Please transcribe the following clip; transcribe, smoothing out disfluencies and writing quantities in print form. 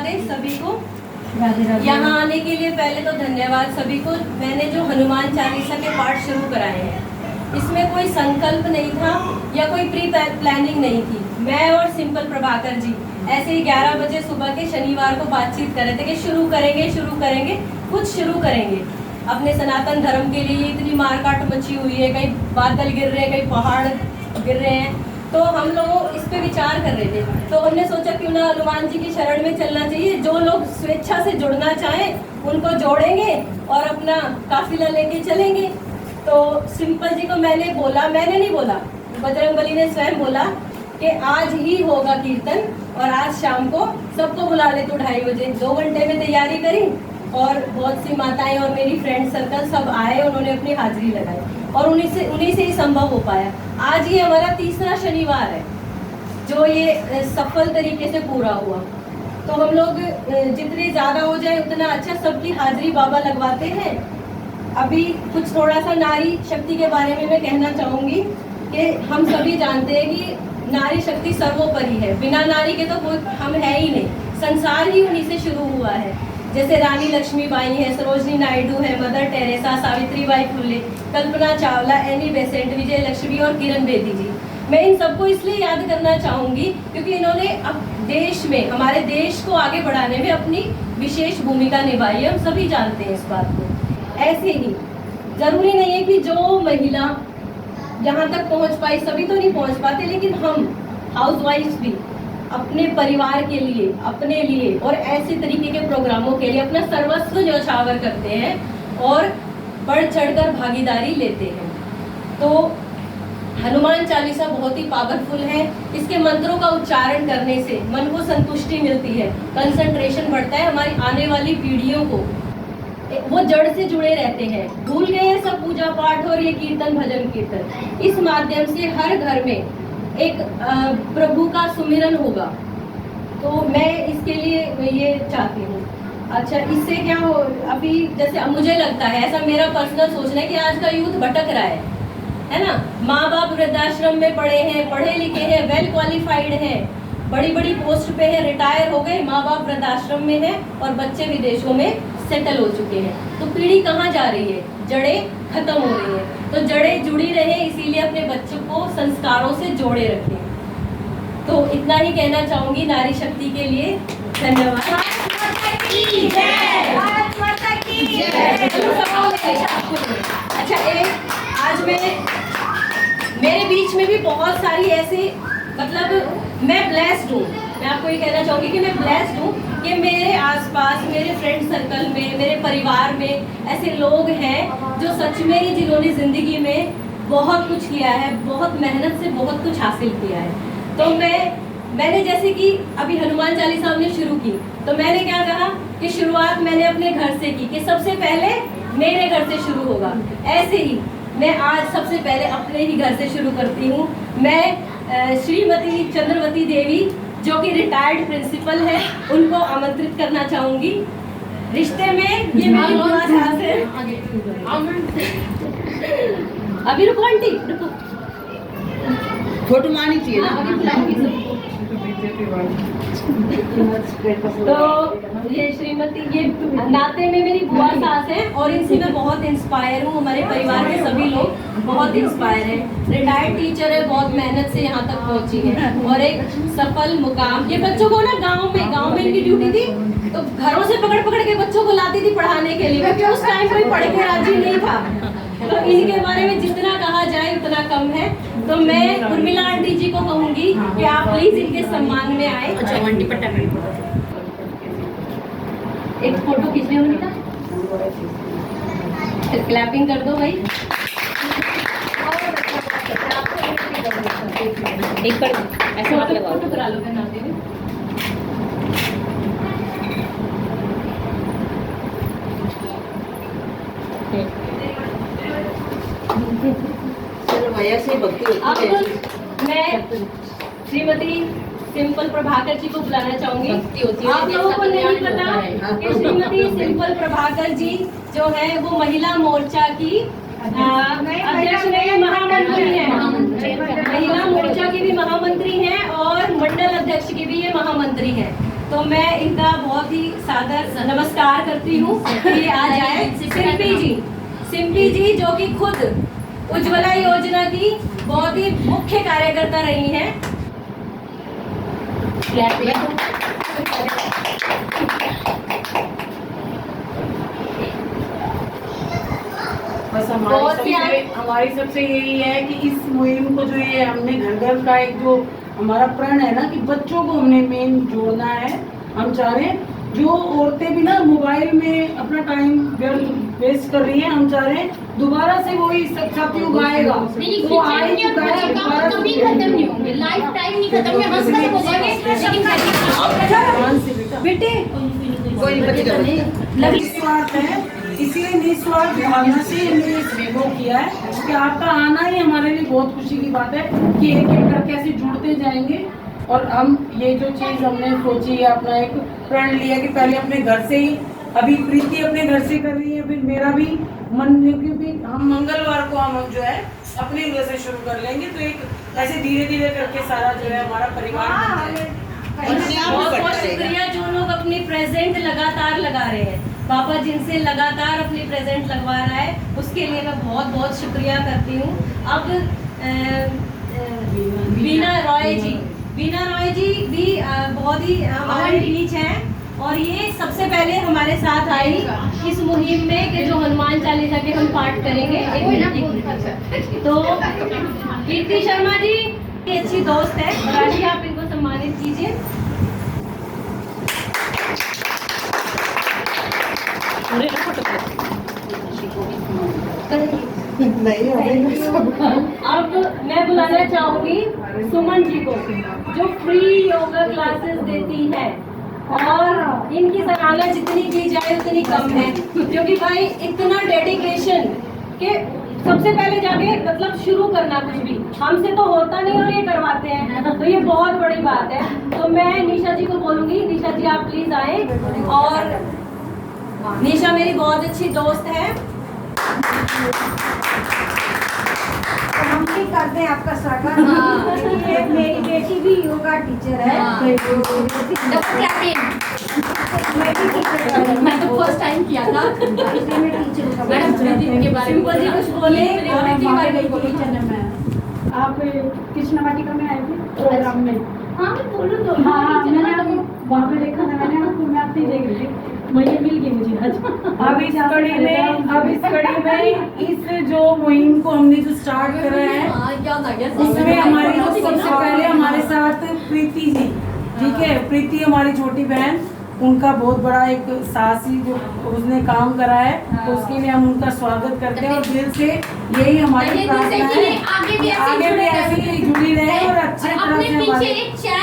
राधे सभी को। यहाँ आने के लिए पहले तो धन्यवाद सभी को। मैंने जो हनुमान चालीसा के पाठ शुरू कराए हैं, इसमें कोई संकल्प नहीं था या कोई प्री प्लानिंग नहीं थी। मैं और सिंपल प्रभाकर जी ऐसे ही 11 बजे सुबह के शनिवार को बातचीत कर रहे थे कि शुरू करेंगे, कुछ शुरू करेंगे अपने सनातन धर्म के लिए। इतनी मारकाट मची हुई है, कहीं बादल गिर रहे हैं, कहीं पहाड़ गिर रहे हैं, तो हम लोग इस पे विचार कर रहे थे। तो हमने सोचा क्यों ना हनुमान जी की शरण में चलना चाहिए। जो लोग स्वेच्छा से जुड़ना चाहें उनको जोड़ेंगे और अपना काफिला लेके चलेंगे। तो सिंपल जी को मैंने नहीं बोला, बजरंगबली ने स्वयं बोला कि आज ही होगा कीर्तन और आज शाम को सबको बुला ले तो 2:30 बजे। 2 घंटे में तैयारी करी और बहुत सी माताएं और मेरी फ्रेंड सर्कल सब आए, उन्होंने अपनी हाजिरी लगाई और उन्हीं से ही संभव हो पाया। आज ये हमारा तीसरा शनिवार है जो ये सफल तरीके से पूरा हुआ। तो हम लोग जितने ज़्यादा हो जाए उतना अच्छा, सबकी हाजिरी बाबा लगवाते हैं। अभी कुछ थोड़ा सा नारी शक्ति के बारे में मैं कहना चाहूँगी कि हम सभी जानते हैं कि नारी शक्ति सर्वोपरि है। बिना नारी के तो कोई हम है ही नहीं, संसार ही उन्हीं से शुरू हुआ है। जैसे रानी लक्ष्मीबाई है, सरोजनी नायडू है, mother Teresa, Savitribai Phule, Kalpana Chawla, Annie Besant, विजय लक्ष्मी और किरण बेदी जी। मैं इन सबको इसलिए याद करना चाहूँगी क्योंकि इन्होंने अब देश में, हमारे देश को आगे बढ़ाने में अपनी विशेष भूमिका निभाई है। हम सभी जानते हैं इस बात को। ऐसे ही जरूरी नहीं है कि जो महिला यहाँ तक पहुँच पाई, सभी तो नहीं पहुँच पाते, लेकिन हम हाउसवाइफ्स भी अपने परिवार के लिए, अपने लिए और ऐसे तरीके के प्रोग्रामों के लिए अपना सर्वस्व न्यौछावर करते हैं और बढ़ चढ़कर भागीदारी लेते हैं। तो हनुमान चालीसा बहुत ही पावरफुल है। इसके मंत्रों का उच्चारण करने से मन को संतुष्टि मिलती है, कंसंट्रेशन बढ़ता है। हमारी आने वाली पीढ़ियों को वो जड़ से जुड़े रहते हैं, भूल गए हैं सब पूजा पाठ और ये कीर्तन भजन कीर्तन। इस माध्यम से हर घर में एक प्रभु का सुमिरन होगा। तो मैं इसके लिए ये चाहती हूँ। अच्छा, इससे क्या हो, अभी जैसे मुझे लगता है, ऐसा मेरा पर्सनल सोचना है कि आज का यूथ भटक रहा है ना। माँ बाप वृद्धाश्रम में पढ़े हैं, पढ़े लिखे हैं, वेल क्वालिफाइड हैं, बड़ी बड़ी पोस्ट पे हैं, रिटायर हो गए, माँ बाप वृद्धाश्रम में हैं और बच्चे विदेशों में सेटल हो चुके हैं। तो पीढ़ी कहाँ जा रही है? जड़ें खत्म हो रही हैं। तो जड़ें जुड़ी रहे, इसीलिए अपने बच्चों को संस्कारों से जोड़े रखें। तो इतना ही कहना चाहूंगी नारी शक्ति के लिए। धन्यवाद। अच्छा, आज मेरे बीच में भी बहुत सारी ऐसी, मतलब मैं ब्लेस्ड हूँ। मैं आपको ये कहना चाहूँगी कि मैं ब्लेस्ड हूँ कि मेरे आसपास, मेरे फ्रेंड सर्कल में, मेरे परिवार में ऐसे लोग हैं जो सच में ही, जिन्होंने ज़िंदगी में बहुत कुछ किया है, बहुत मेहनत से बहुत कुछ हासिल किया है। तो मैंने जैसे कि अभी हनुमान चालीसा हमने शुरू की, तो मैंने क्या कहा कि शुरुआत मैंने अपने घर से की, कि सबसे पहले मेरे घर से शुरू होगा। ऐसे ही मैं आज सबसे पहले अपने ही घर से शुरू करती हूँ। मैं श्रीमती चंद्रवती देवी, जो कि रिटायर्ड प्रिंसिपल है, उनको आमंत्रित करना चाहूँगी। रिश्ते में ये मेरी बुआ सास है। अभी रुको आंटी, रुको, फोटो मानी चाहिए ना। अभी बुलाएंगे सबको। तो ये श्रीमती, ये नाते में मेरी बुआ सास है और इनसे मैं बहुत इंस्पायर हूँ। हमारे परिवार के सभी लोग बहुत इंस्पायर हैं। रिटायर्ड टीचर है, बहुत मेहनत से यहाँ तक पहुँची है और एक सफल मुकाम। ये बच्चों को ना गांव में इनकी ड्यूटी थी, तो घरों से पकड़ के बच्चों को लाती थी पढ़ाने के लिए, क्योंकि उस टाइम कोई पढ़ के राजी नहीं था। तो इनके बारे में जितना कहा जाए उतना कम है। तो मैं उर्मिला आंटी जी को कहूँगी कि आप प्लीज इनके सम्मान में आए। अच्छा, आंटी पट्टा एक फोटो खींच ले उनका, फिर क्लैपिंग कर दो भाई। एक बार ऐसे मत लगाओ। फोटो करा लो मैं नाते में। चलो भैया से भक्ति होती है। अब मैं श्रीमती सिंपल प्रभाकर जी को बुलाना चाहूंगी। आप लोगों को नहीं पता कि श्रीमती सिंपल प्रभाकर जी जो है वो महिला मोर्चा की अध्यक्ष नहीं, महामंत्री हैं। महिला मोर्चा की भी महामंत्री हैं और मंडल अध्यक्ष की भी ये महामंत्री हैं। तो मैं इनका बहुत ही सादर नमस्कार करती हूँ कि आज आए सिंपी जी जो कि खुद उज्ज्वला योजना की बहुत ही मुख्य कार्यकर्ता रही हैं। बस हमारी सबसे यही है कि इस मुहिम को जो ये हमने घर घर का एक जो हमारा प्रण है ना कि बच्चों को हमने मेन जोड़ना है। हम चाह रहे हैं जो औरतें भी ना मोबाइल में अपना टाइम वेस्ट कर रही हैं, हम चाह रहे हैं दोबारा से वही सत्युग आएगा। वो आ ही चुका है, दोबारा कभी खत्म नहीं होंगे, लाइफ टाइम नहीं खत्म होंगे, बस खत्म हो जाएंगे। बेटे कोई बच्चा नहीं निस्वार्थ है, इसलिए निस्वार्थ भावना से हमने इस वो किया है कि आपका आना ही हमारे लिए बहुत खुशी की बात है कि एक एक करके ऐसे जुड़ते जाएंगे। और हम ये जो चीज़ हमने सोची है, अपना एक प्रण लिया कि पहले अपने घर से ही, अभी प्रीति अपने घर से कर रही है, फिर मेरा भी मन क्योंकि हम मंगलवार को हम जो है अपने घर से शुरू कर लेंगे, तो एक ऐसे धीरे धीरे करके सारा जो है हमारा परिवार बन जाएगा। बहुत बहुत शुक्रिया जो लोग अपनी प्रेजेंट लगातार लगा रहे हैं। पापा जिनसे लगातार अपनी प्रेजेंट लगवा रहा है उसके लिए मैं बहुत बहुत शुक्रिया करती हूँ। अब वीना रॉय जी भी बहुत ही हमारे बीच हैं और ये सबसे पहले हमारे साथ आई इस मुहिम में कि जो हनुमान चालीसा के हम पाठ करेंगे। तो कीर्ति शर्मा जी ये अच्छी दोस्त है, राजी आप इनको सम्मानित कीजिए। अब मैं बुलाना चाहूंगी सुमन जी को जो फ्री योगा क्लासेस देती है और इनकी सराहना जितनी की जाए उतनी कम है, क्योंकि भाई इतना डेडिकेशन के सबसे पहले जाके मतलब शुरू करना कुछ भी हमसे तो होता नहीं और ये करवाते हैं, तो ये बहुत बड़ी बात है। तो मैं निशा जी को बोलूंगी, निशा जी आप प्लीज आए। और निशा मेरी बहुत अच्छी दोस्त है। तो हम भी करते हैं आपका स्वागत। ये मेरी बेटी भी योगा टीचर है। मैं तो फर्स्ट टाइम किया था। इसलिए मैं टीचर हूँ। मैडम के बारे में सिंपल जी कुछ बोले। आप कृष्ण वाटिका में आए थे प्रोग्राम में? हाँ मैं बोलूँ तो हाँ, मैंने आपको वहाँ पे देखा था, मैंने आपको मैं आपसे देख रही थी, वही मिल गई मुझे आज। अब इस कड़ी में इस जो मुहिम को हमने जो स्टार्ट करा है याद आ गया। उसमें हमारी जो सबसे पहले हमारे साथ प्रीति जी, ठीक है, प्रीति हमारी छोटी बहन, उनका बहुत बड़ा एक साहसी जो उसने काम करा है, तो उसके लिए हम उनका स्वागत करते हैं और दिल से यही हमारी प्रार्थना है आगे भी ऐसे ही जुड़ी रहे और अच्छे तरह से अपने पीछे एक चैन